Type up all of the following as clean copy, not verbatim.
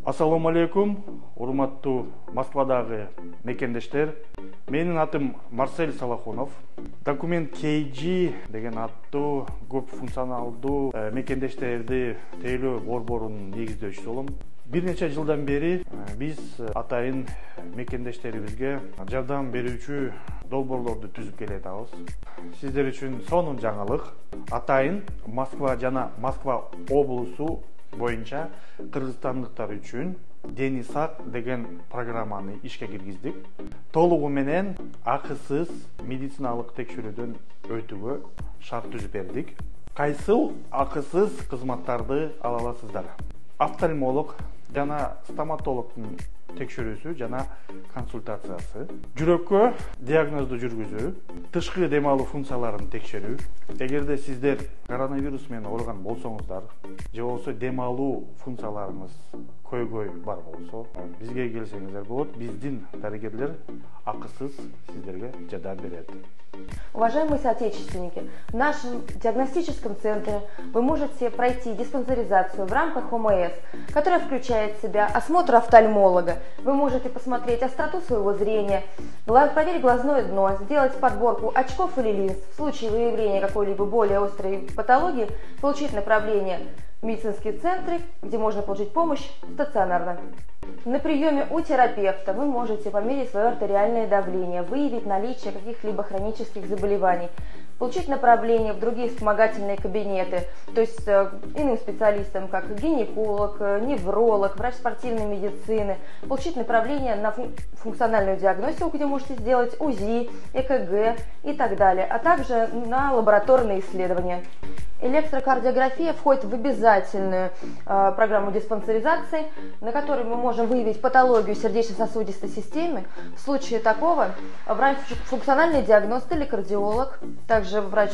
Ассаламу алейкум, урматтуу Москвадагы мекендештер. Менин атым Марсель Салахунов. Документ KG деген аттуу көп функционалдуу мекендештерди тейлөө борборунун негиздөөчүсү болом. Бир нече жылдан бери биз атайын мекендештерибизге жардам берүүчү долбоорлорду түзүп келатабыз. Сиздер үчүн сонун жаңылык. Атайын Москва жана Москва облусу боюнча кыргызстандыктар үчүн Дени сак деген программаны ишке киргиздик. Толугу менен акысыз медициналык текшерүүдөн өтүүгө шарт түзүп бердик. Кайсыл акысыз кызматтарды ала аласыздар? Офтальмолог жана стоматологдун текшерүүсү жана консультациясы, жүрөккө диагнозду жүргүзүү, тышкы дем алуу функцияларын текшерүү. Эгерде сиздер коронавирус менен ооруган болсоңуздар же болбосо дем алуу функцияларыңыз көйгөй бар болсо, бизге келсеңиздер болот. Биздин дарыгерлер акысыз сиздерге жардам берет. Уважаемые соотечественники, в нашем диагностическом центре вы можете пройти диспансеризацию в рамках ОМС, которая включает в себя осмотр офтальмолога. Вы можете посмотреть остроту своего зрения, проверить глазное дно, сделать подборку очков или линз. В случае выявления какой-либо более острой патологии получить направление в медицинские центры, где можно получить помощь стационарно. На приеме у терапевта вы можете померить свое артериальное давление, выявить наличие каких-либо хронических заболеваний, получить направление в другие вспомогательные кабинеты, то есть иным специалистам, как гинеколог, невролог, врач спортивной медицины, получить направление на функциональную диагностику, где можете сделать УЗИ, ЭКГ и так далее, а также на лабораторные исследования. Электрокардиография входит в обязательную программу диспансеризации, на которой мы можем выявить патологию сердечно-сосудистой системы. В случае такого врач функциональный диагност или кардиолог, также врач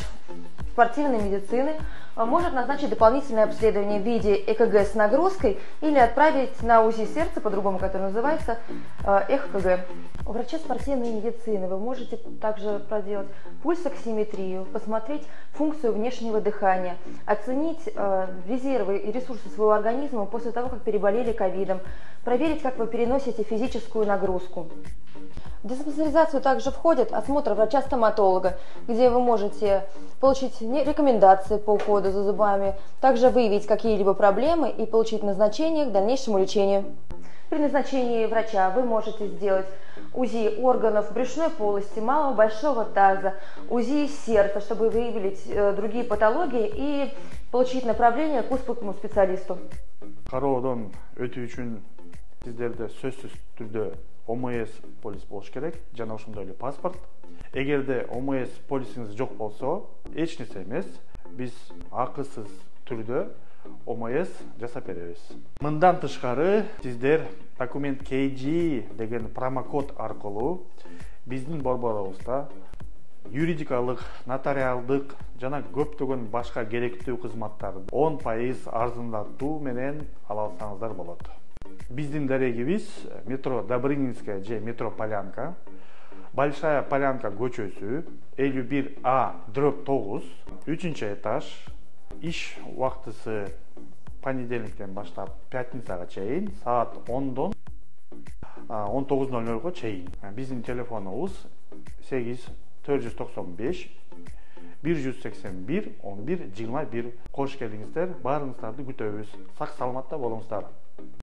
спортивной медицины может назначить дополнительное обследование в виде ЭКГ с нагрузкой или отправить на УЗИ сердца, по-другому, который называется ЭКГ. У врача спортивной медицины вы можете также проделать пульсоксиметрию, посмотреть функцию внешнего дыхания, оценить резервы и ресурсы своего организма после того, как переболели ковидом, проверить, как вы переносите физическую нагрузку. В диспансеризацию также входит осмотр врача-стоматолога, где вы можете получить рекомендации по уходу за зубами, также выявить какие-либо проблемы и получить назначение к дальнейшему лечению. При назначении врача вы можете сделать УЗИ органов брюшной полости, малого большого таза, УЗИ сердца, чтобы выявить другие патологии и получить направление к узкому специалисту. Кароодон өтүү үчүн сиздерде сөзсүз түрдө ОМС полис болуш керек, жана ошондой эле паспорт. Эгерде ОМС полисиңиз жок болсо, эч нерсе эмес, биз акысыз түрдө ОМС жасап беребиз. Мындан тышкары сиздер документ KG деген промокод аркылуу биздин борборубузда юридикалык, нотариалдык жана көптөгөн башка керектүү кызматтарды 10% арзандатуу менен ала алсаңыздар болот. Биздин дарегибиз метро Добрынинская же метро Полянка, Большая Полянка көчөсү 51А/9, 3-этаж. Иш убактысы понедельниктен баштап пятницага чейин саат 10дон 19:00 чейин. Биздин телефонубуз 8 495 181 11 21. Кош келиңиздер, баарыңыздарды күтөбүз. Сак саламатта болуңуздар.